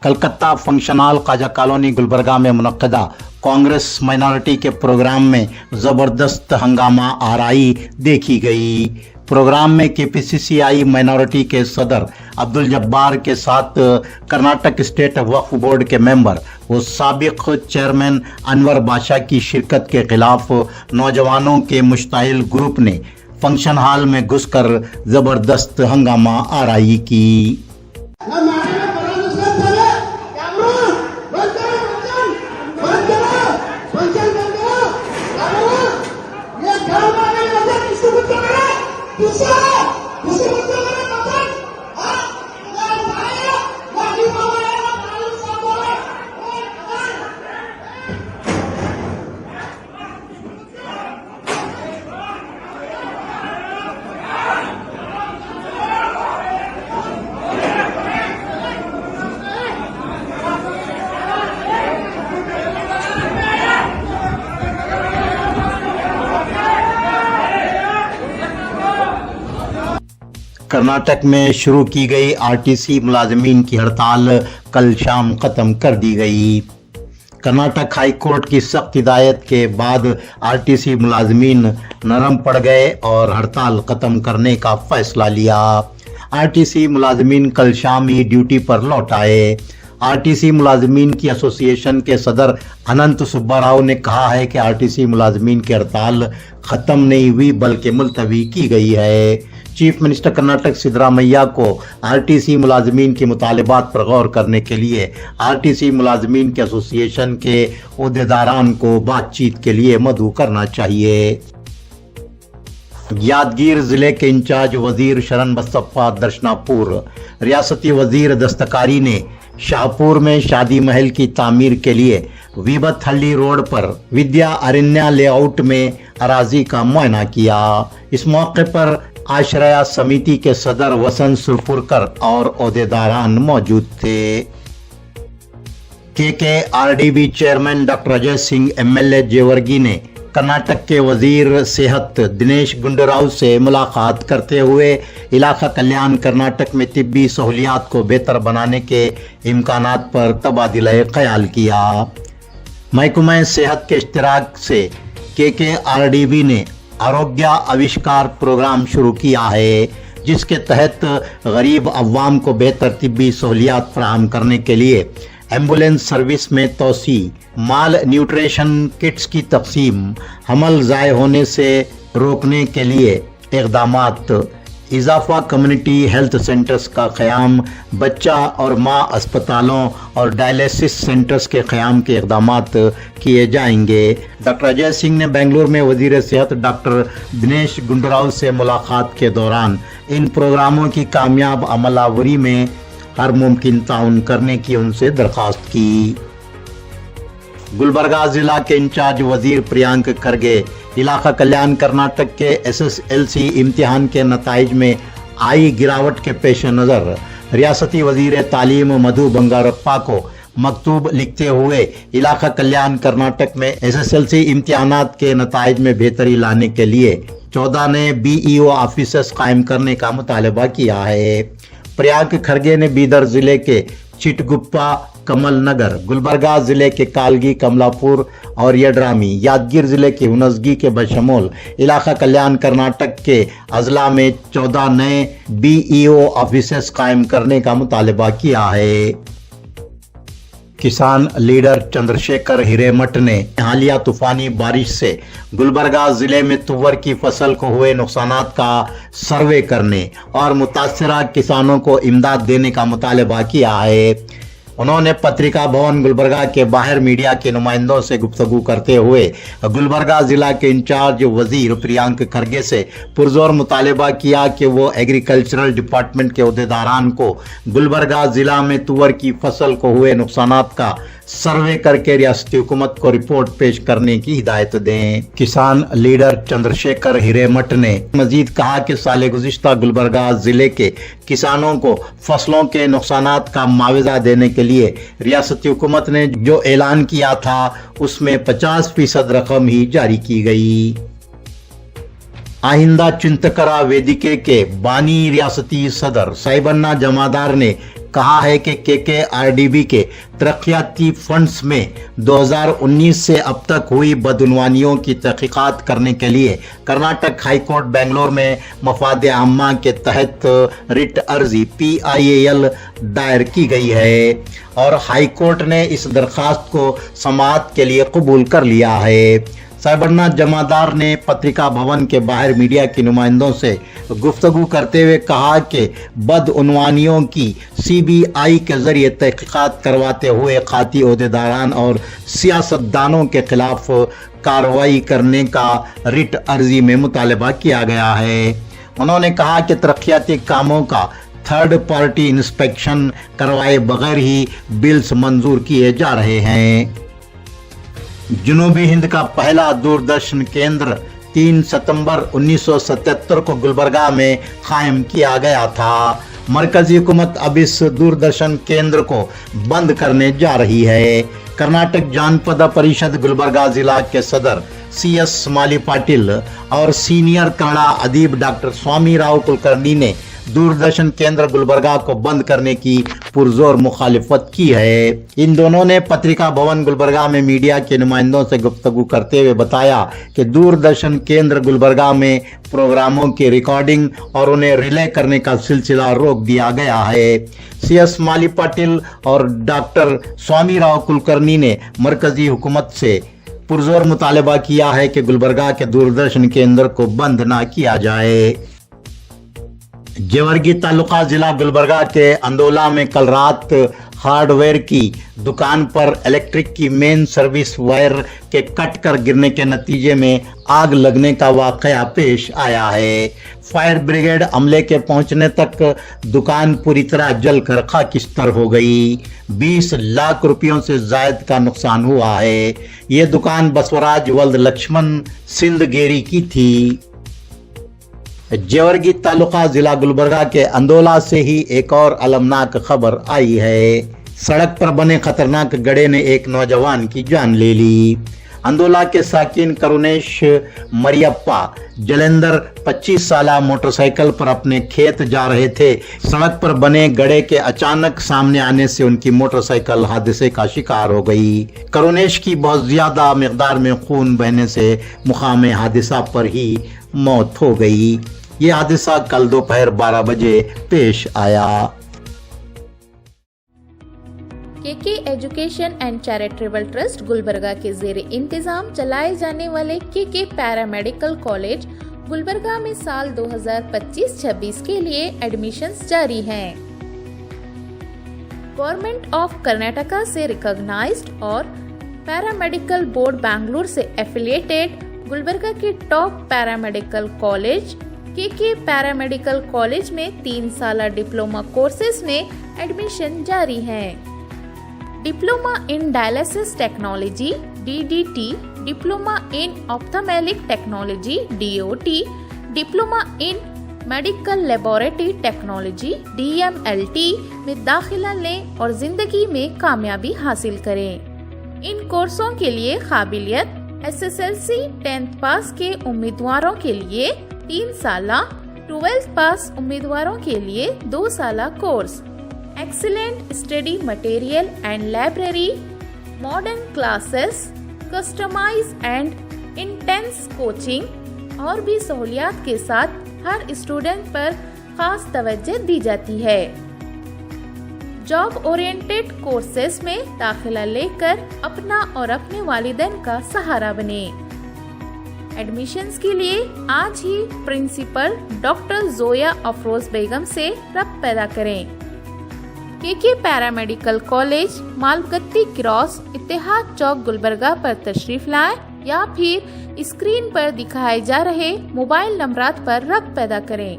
Calcutta function hall Khwaja colony Gulbarga में मुनक्कदा Congress minority के प्रोग्राम में ज़बरदस्त हंगामा आराई देखी गई। प्रोग्राम में केपीसीसीआई माइनॉरिटी के सदर अब्दुल जब्बार के साथ कर्नाटक स्टेट वक्फ बोर्ड के मेंबर व साबिक चेयरमैन अनवर बादशाह की शिरकत के खिलाफ नौजवानों के मुश्ताइल ग्रुप ने फंक्शन हॉल में घुसकर ज़बरदस्त हंगामा आराई की। कर्नाटक में शुरू की गई आरटीसी मुलाजमीन की हड़ताल कल शाम खत्म कर दी गई। कर्नाटक हाई कोर्ट की सख्त हिदायत के बाद आरटीसी मुलाजमीन नरम पड़ गए और हड़ताल खत्म करने का फैसला लिया। आरटीसी मुलाजमीन कल शाम ही ड्यूटी पर लौट आए। आरटीसी मुलाजमीन की एसोसिएशन के सदर अनंत सुब्बा राव ने कहा है कि आरटीसी मुलाजमीन की हड़ताल खत्म नहीं हुई बल्कि मुलतवी की गई है। चीफ मिनिस्टर कर्नाटक सिद्धरामैया को आरटीसी मुलाजमीन के मुतालिबात पर गौर करने के लिए आरटीसी मुलाजमीन के एसोसिएशन के ओहदेदारान को बातचीत के लिए मदऊ करना चाहिए। यादगीर जिले के इंचार्ज वजीर शरण बसप्पा दर्शनापुर रियासती वजीर दस्तकारी ने शाहपुर में शादी महल की तामीर के लिए वीबथहल्ली रोड पर विद्या अरण्या लेआउट में अराजी का मुआयना किया। इस मौके पर आश्रया समिति के सदर वसंत सुरपुरकर और ओहदेदारान मौजूद थे। KKRDB chairman doctor Ajay Singh MLA Jevargi ने कर्नाटक के वजीर सेहत दिनेश गुंडूराव से मुलाकात करते हुए इलाका कल्याण कर्नाटक में तिब्बी सहूलियात को बेहतर बनाने के इम्कानात पर तबादिला ख्याल किया। महकमा सेहत के इश्तिराक से केकेआरडीबी ने आरोग्य आविष्कार प्रोग्राम शुरू किया है, जिसके तहत गरीब अवाम को बेहतर तिब्बी सहूलियात फराहम करने के लिए एम्बुलेंस सर्विस में तोसी, माल न्यूट्रिशन किट्स की तकसीम, हमल ज़ाय होने से रोकने के लिए इक़दामात, इजाफा कम्युनिटी हेल्थ सेंटर्स का क़याम, बच्चा और माँ अस्पतालों और डायलिसिस सेंटर्स के क़याम के इक़दामात किए जाएंगे। डॉक्टर अजय सिंह ने बेंगलुरु में वजीर सेहत डॉक्टर दिनेश गुंडूराव से मुलाकात के दौरान इन प्रोग्रामों की कामयाब अमलावरी में हर मुमकिन ताउन करने की उनसे दरख्वास्त की। गुलबर्गा जिला के इंचार्ज वजीर प्रियांक खरगे इलाका कल्याण कर्नाटक के एसएसएलसी इम्तिहान के नताइज में आई गिरावट के पेश नज़र रियासती वजीर तालीम मधु बंगारप्पा को मकतूब लिखते हुए इलाका कल्याण कर्नाटक में एसएसएलसी इम्तिहानात के नताइज में बेहतरी लाने के लिए 14 नए बीईओ ऑफिसर्स कायम करने का मुतालबा किया है। प्रियांक खरगे ने बीदर जिले के चिटगुप्पा, कमल नगर, गुलबर्गा जिले के कालगी, कमलापुर और यड्रामी, यादगीर जिले के हुनजगी के बशमूल इलाका कल्याण कर्नाटक के अजला में 14 नए बीईओ ऑफिसर्स कायम करने का मुतालबा किया है। किसान लीडर चंद्रशेखर हिरेमठ ने हालिया तूफानी बारिश से गुलबर्गा जिले में तुवर की फसल को हुए नुकसानात का सर्वे करने और मुतासरा किसानों को इमदाद देने का मुतालबा किया है। उन्होंने पत्रिका भवन गुलबर्गा के बाहर मीडिया के नुमाइंदों से गुफ्तगू करते हुए गुलबर्गा जिला के इंचार्ज वजीर प्रियांक खरगे से पुरजोर मुतालबा किया कि वो एग्रीकल्चरल डिपार्टमेंट के ओहदेदारान को गुलबर्गा जिला में तुवर की फसल को हुए नुकसानात का सर्वे करके रियासती हुकूमत को रिपोर्ट पेश करने की हिदायत दें। किसान लीडर चंद्रशेखर हिरेमठ ने मजीद कहा कि साल गुज़िश्ता गुलबर्गा जिले के किसानों को फसलों के नुकसानात का मुआवजा देने के लिए रियासती हुकूमत ने जो ऐलान किया था उसमें 50% रकम ही जारी की गई। आइंदा चिंतकरा वेदिके के बानी रियासती सदर साहिबन्ना जमादार ने कहा है कि KKRDB के तरक्याती फंड्स में 2019 से अब तक हुई बदउनवानियों की तहकीकात करने के लिए कर्नाटक हाई कोर्ट बेंगलोर में मफाद आम्मा के तहत रिट अर्जी PIAL दायर की गई है और हाई कोर्ट ने इस दरखास्त को समाअत के लिए कबूल कर लिया है। साइबरनाथ जमादार ने पत्रिका भवन के बाहर मीडिया के नुमाइंदों से गुफ्तगू करते हुए कहा कि बदउनवानियों की CBI के जरिए तहकीकात करवाते हुए खाती ओहदेदारान और सियासतदानों के खिलाफ कार्रवाई करने का रिट अर्जी में मुतालबा किया गया है। उन्होंने कहा कि तरक्याती कामों का थर्ड पार्टी इंस्पेक्शन करवाए बगैर ही बिल्स मंजूर किए जा रहे हैं। जनूबी हिंद का पहला दूरदर्शन केंद्र 3 सितंबर 1977 को गुलबर्गा में कायम किया गया था। मरकजी हुकूमत अब इस दूरदर्शन केंद्र को बंद करने जा रही है। कर्नाटक जानपद परिषद गुलबर्गा जिला के सदर CS माली पाटिल और सीनियर कन्नड़ा अदीब डॉक्टर स्वामी राव कुलकर्णी ने दूरदर्शन केंद्र गुलबर्गा को बंद करने की पुरजोर मुखालिफत की है। इन दोनों ने पत्रिका भवन गुलबर्गा में मीडिया के नुमाइंदों से गुफ्तगू करते हुए बताया कि दूरदर्शन केंद्र गुलबर्गा में प्रोग्रामों की रिकॉर्डिंग और उन्हें रिले करने का सिलसिला रोक दिया गया है। CS माली पाटिल और डॉक्टर स्वामी राव कुलकर्णी ने मरकजी हुकूमत से पुरजोर मुतालबा किया है कि गुलबर्गा के दूरदर्शन केंद्र को बंद ना किया जाए। जेवर्गी तालुका जिला गुलबर्गा के अंदोला में कल रात हार्डवेयर की दुकान पर इलेक्ट्रिक की मेन सर्विस वायर के कट कर गिरने के नतीजे में आग लगने का वाकया पेश आया है। फायर ब्रिगेड अमले के पहुंचने तक दुकान पूरी तरह जलकर खाकिस्तर हो गई। 20 लाख रुपयों से जायद का नुकसान हुआ है। ये दुकान बसवराज वल्द लक्ष्मण सिंधगेरी की थी। जेवर्गी तालुका जिला गुलबर्गा के अंदोला से ही एक और अलमनाक खबर आई है। सड़क पर बने खतरनाक गड्ढे ने एक नौजवान की जान ले ली। अंदोला के साकिन करुणेश मरियप्पा जलेंदर 25 साला मोटरसाइकिल पर अपने खेत जा रहे थे। सड़क पर बने गड्ढे के अचानक सामने आने से उनकी मोटरसाइकिल हादसे का शिकार हो गई। करुणेश की बहुत ज्यादा मिकदार में खून बहने से मुकाम हादसा पर ही मौत हो गई। ये हादसा कल दोपहर 12 बजे पेश आया। KK education and charitable trust Gulbarga के जेर इंतजाम चलाए जाने वाले KK पैरामेडिकल कॉलेज गुलबर्गा में साल 2025-26 के लिए एडमिशन्स जारी हैं। गवर्नमेंट ऑफ कर्नाटका से रिकॉग्नाइज्ड और पैरामेडिकल बोर्ड बेंगलुरु से एफिलिएटेड गुलबर्गा के top paramedical college KK paramedical college में 3 साल डिप्लोमा कोर्सेज में एडमिशन जारी है। Diploma in dialysis technology DDT, diploma in ophthalmic technology DOT, diploma in medical laboratory technology DMLT में दाखिला लें और जिंदगी में कामयाबी हासिल करें। इन कोर्सों के लिए काबिलियत SSLC 10th पास के उम्मीदवारों के लिए 3 साल, 12th पास उम्मीदवारों के लिए 2 साल course, excellent study material and library, modern classes, customize and intense coaching और भी सहूलियात के साथ हर स्टूडेंट पर खास तवज्जो दी जाती है। जॉब ओरिएंटेड कोर्सेज में दाखिला लेकर अपना और अपने वालिदैन का सहारा बने। एडमिशन्स के लिए आज ही प्रिंसिपल डॉक्टर जोया अफरोज बेगम से रब्त पैदा करें। KK पैरामेडिकल कॉलेज मालगत्ती क्रॉस इत्तेहाद चौक गुलबर्गा पर तशरीफ लाएं या फिर स्क्रीन पर दिखाए जा रहे मोबाइल नंबरात पर रब्त पैदा करें।